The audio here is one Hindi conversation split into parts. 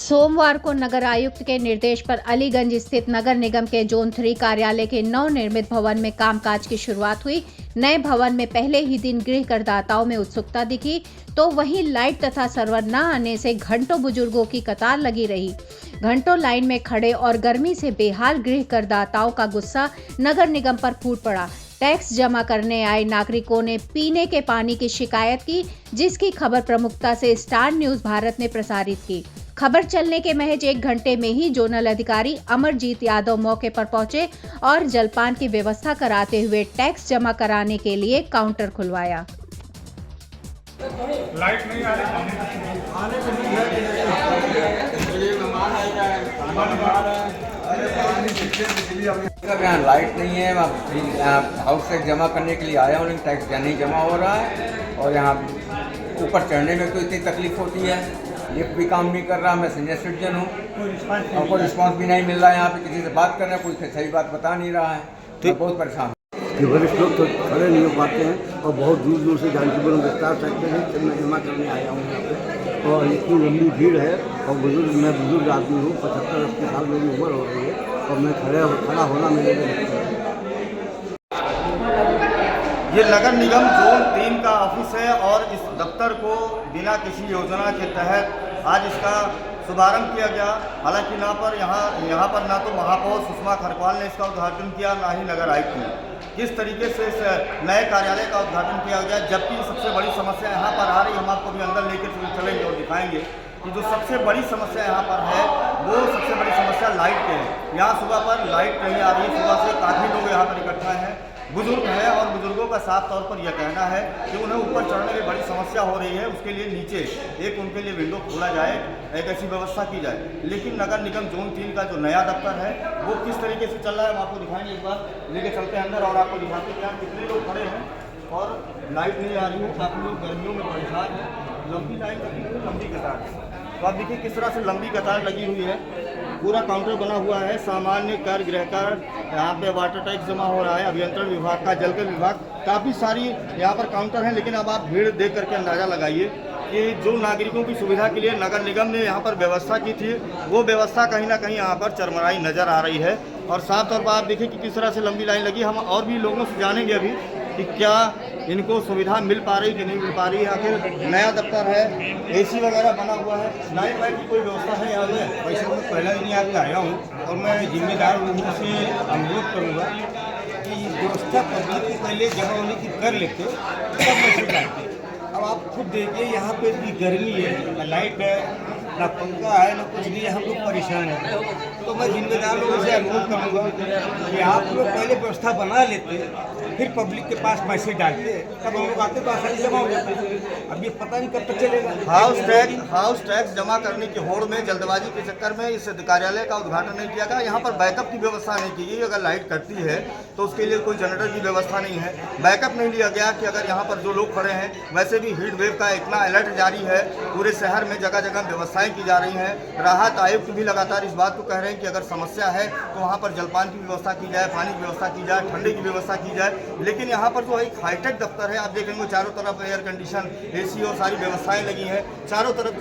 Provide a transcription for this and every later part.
सोमवार को नगर आयुक्त के निर्देश पर अलीगंज स्थित नगर निगम के जोन 3 कार्यालय के नवनिर्मित भवन में कामकाज की शुरुआत हुई। नए भवन में पहले ही दिन गृह करदाताओं में उत्सुकता दिखी, तो वहीं लाइट तथा सर्वर न आने से घंटों बुजुर्गों की कतार लगी रही। घंटों लाइन में खड़े और गर्मी से बेहाल गृह करदाताओं का गुस्सा नगर निगम पर फूट पड़ा। टैक्स जमा करने आए नागरिकों ने पीने के पानी की शिकायत की, जिसकी खबर प्रमुखता से स्टार न्यूज भारत ने प्रसारित की। खबर चलने के महज 1 घंटे में ही जोनल अधिकारी अमरजीत यादव मौके पर पहुंचे और जलपान की व्यवस्था कराते हुए टैक्स जमा कराने के लिए काउंटर खुलवाया। लाइट नहीं आ रही, यहाँ लाइट नहीं है। हाउस टैक्स जमा करने के लिए आया हूँ, लेकिन टैक्स नहीं जमा हो रहा है और यहाँ ऊपर चढ़ने में तो इतनी तकलीफ होती है। लिफ्ट भी काम नहीं कर रहा। मैं सीनियर सिटीजन हूँ और कोई रिस्पांस भी नहीं मिल रहा है। यहाँ पे किसी से बात करना, कोई सही बात बता नहीं रहा है, तो बहुत परेशान हूँ। वरिष्ठ लोग तो खड़े नहीं हो पाते हैं और बहुत दूर दूर से जानकीपुरम विस्तार सकते हैं कि मैं जमा करने आया हूँ यहाँ पे, और इतनी लंबी भीड़ है। और मैं बुजुर्ग आदमी हूँ, 75-80 साल मेरी उम्र हो रही है और मैं खड़ा होना मेरे लिए। ये नगर निगम जोन 3 का ऑफिस है और इस दफ्तर को बिना किसी योजना के तहत आज इसका शुभारंभ किया गया। हालांकि यहाँ पर ना तो महापौर सुषमा खरपाल ने इसका उद्घाटन किया, ना ही नगर आयुक्त ने। किस तरीके से इस नए कार्यालय का उद्घाटन किया गया, जबकि सबसे बड़ी समस्या यहाँ पर आ रही, हम आपको भी अंदर लेकर चलेंगे और दिखाएंगे कि जो सबसे बड़ी समस्या यहाँ पर है वो सबसे बड़ी समस्या लाइट की है। यहाँ सुबह पर लाइट नहीं आ रही। सुबह से काफ़ी लोग यहाँ पर इकट्ठा हैं, बुजुर्ग हैं, और बुजुर्गों का साफ तौर पर यह कहना है कि उन्हें ऊपर चढ़ने में बड़ी समस्या हो रही है। उसके लिए नीचे एक उनके लिए विंडो खोला जाए, एक ऐसी व्यवस्था की जाए। लेकिन नगर निगम जोन 3 का जो नया दफ्तर है वो किस तरीके से चल रहा है हम आपको दिखाएंगे। एक बार लेके चलते हैं अंदर और आपको दिखाते हैं कि कितने लोग खड़े हैं और लाइट नहीं आ रही है। काफ़ी लोग गर्मियों में परेशान हैं, लंबी लाइन लगी हुई है, लंबी कतार है। तो आप देखिए किस तरह से लंबी कतार लगी हुई है। पूरा काउंटर बना हुआ है, सामान्य कर, गृह कर, यहाँ पे वाटर टैक्स जमा हो रहा है, अभियंत्रण विभाग का, जलकर विभाग, काफ़ी सारी यहाँ पर काउंटर हैं। लेकिन अब आप भीड़ देख करके अंदाज़ा लगाइए कि जो नागरिकों की सुविधा के लिए नगर निगम ने यहाँ पर व्यवस्था की थी, वो व्यवस्था कहीं ना कहीं यहाँ पर चरमराई नज़र आ रही है। और साफ तौर पर आप देखिए कि किस तरह से लंबी लाइन लगी। हम और भी लोगों से जानेंगे अभी कि क्या इनको सुविधा मिल पा रही कि नहीं मिल पा रही है। आखिर नया दफ्तर है, AC वगैरह बना हुआ है, लाइट वाइट की कोई व्यवस्था है यहाँ पे? वैसे मैं पहला दिन यहाँ पे आया हूँ और मैं जिम्मेदार लोगों से अनुरोध करूँगा कि व्यवस्था पब्लिक को पहले जमा होने की कर लेते तब मैसेज डालते। अब आप खुद देखिए यहाँ पे इतनी गर्मी है, ना लाइट है, ना पंखा है, ना कुछ नहीं है, हम लोग परेशान हैं। तो मैं जिम्मेदार लोगों से अनुरोध करूँगा कि आप लोग पहले व्यवस्था बना लेते, फिर पब्लिक के पास मैसेज डालते, तब हम लोग आते तो आसानी जमा हो जाते। अब ये पता नहीं कब तक चलेगा। हाउस टैक्स जमा करने की होड़ में, जल्दबाजी के चक्कर में इस कार्यालय का उद्घाटन नहीं किया गया। यहाँ पर बैकअप की व्यवस्था नहीं की गई। अगर लाइट कटती है तो उसके लिए कोई जनरेटर की व्यवस्था नहीं है। बैकअप नहीं लिया गया कि अगर यहाँ पर जो लोग खड़े हैं, वैसे भी हीट वेव का इतना अलर्ट जारी है, पूरे शहर में जगह जगह व्यवस्थाएं की जा रही हैं। राहत आयुक्त भी लगातार इस बात को कह रहे हैं कि अगर समस्या है तो वहाँ पर जलपान की व्यवस्था की जाए, पानी की व्यवस्था की जाए, ठंडे की व्यवस्था की जाए। लेकिन यहाँ पर जो एक हाईटेक दफ्तर है, आप देखेंगे चारों तरफ एयर कंडीशन, AC और सारी व्यवस्थाएं लगी हैं, चारों तरफ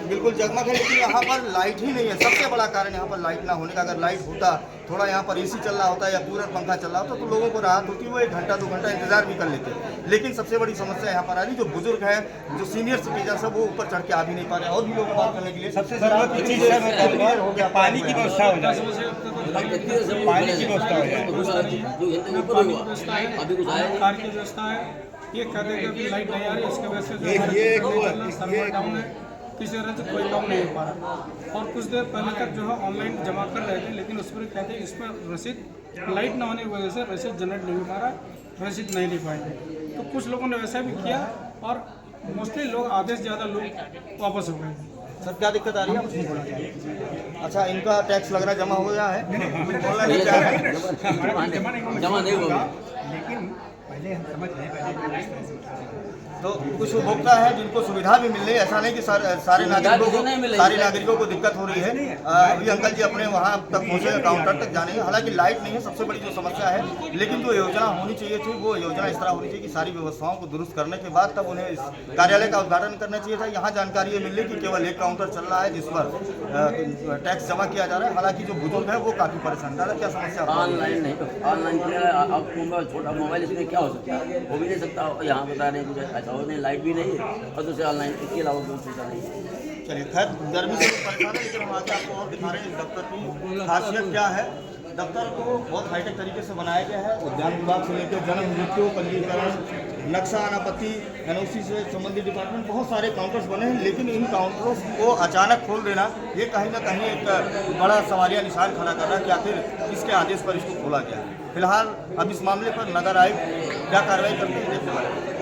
बिल्कुल जगमग है, लेकिन यहाँ पर लाइट ही नहीं है। सबसे बड़ा कारण यहाँ पर लाइट ना होने का। अगर लाइट होता, थोड़ा यहाँ पर AC चल रहा होता या कूलर पंखा चल रहा होता तो लोगों को राहत होती, वो 1 घंटा 2 घंटा इंतजार भी कर लेते। लेकिन सबसे बड़ी समस्या यहाँ पर आ रही, जो बुजुर्ग है, जो सीनियर सिटीजन है, वो ऊपर चढ़ के आ भी नहीं पा रहे। और भी लोग बात करने के लिए सबसे जरूरत की चीज़ हो गया, पानी की व्यवस्था हो जाए, पानी की व्यवस्था हो जाए। कार की व्यवस्था है, ये कह देगा कि लाइट नहीं आ रही, इसके वजह से सर्वर डाउन है, किसी तरह से कोई काम नहीं हो पा रहा। और कुछ देर पहले तक जो है ऑनलाइन जमा कर रहे थे, लेकिन उस पर कहते हैं इस पर रसीद लाइट ना होने की वजह से रसीद जनरेट नहीं हो पा रहा, रसीद नहीं ले पाएंगे। तो कुछ लोगों ने वैसा भी किया और मोस्टली लोग, आधे से ज़्यादा लोग वापस हो गए। सर क्या दिक्कत आ रही है? अच्छा, इनका टैक्स लग रहा जमा हो गया है, जमा नहीं होगा, लेकिन पहले हम समझ रहे, पहले तो कुछ उपभोक्ता है जिनको सुविधा भी मिल रही है, ऐसा नहीं कि सारे नागरिकों को दिक्कत हो रही है। अभी अंकल जी अपने वहाँ तक पहुँचे, काउंटर तक जाने, हालांकि लाइट नहीं है सबसे बड़ी जो समस्या है, लेकिन जो योजना होनी चाहिए थी वो योजना इस तरह होनी चाहिए कि सारी व्यवस्थाओं को दुरुस्त करने के बाद तब उन्हें इस कार्यालय का उद्घाटन करना चाहिए था। यहाँ जानकारी ये मिल रही कि केवल एक काउंटर चल रहा है जिस पर टैक्स जमा किया जा रहा है, हालांकि जो बुजुर्ग है वो काफ़ी परेशान। दादा क्या समस्या? ऑनलाइन नहीं, ऑनलाइन आपको छोटा मोबाइल इसमें क्या हो सकता है, हो भी नहीं सकता। यहाँ बता रहे हैं कुछ ऐसा हो नहीं, लाइट भी नहीं है और दूसरे ऑनलाइन, इसके अलावा कोई सुविधा नहीं है। चलिए खैर, गर्मी से परेशान है, लेकिन हम आगे आपको और दिखा रहे हैं इस दफ्तर की खासियत क्या है। दफ्तर को बहुत हाईटेक तरीके से बनाया गया है। उद्यान विभाग से लेकर जन्म मृत्यु पंजीकरण, नक्शा अनापत्ति, एनओसी से संबंधित डिपार्टमेंट, बहुत सारे काउंटर्स बने हैं, लेकिन इन काउंटरों को अचानक खोल देना ये कहीं ना कहीं एक बड़ा सवालिया निशान खड़ा कर रहा है कि आखिर किसके आदेश पर इसको खोला गया है। फिलहाल अब इस मामले पर नगर आयुक्त क्या कार्रवाई करते हैं देखने वाले।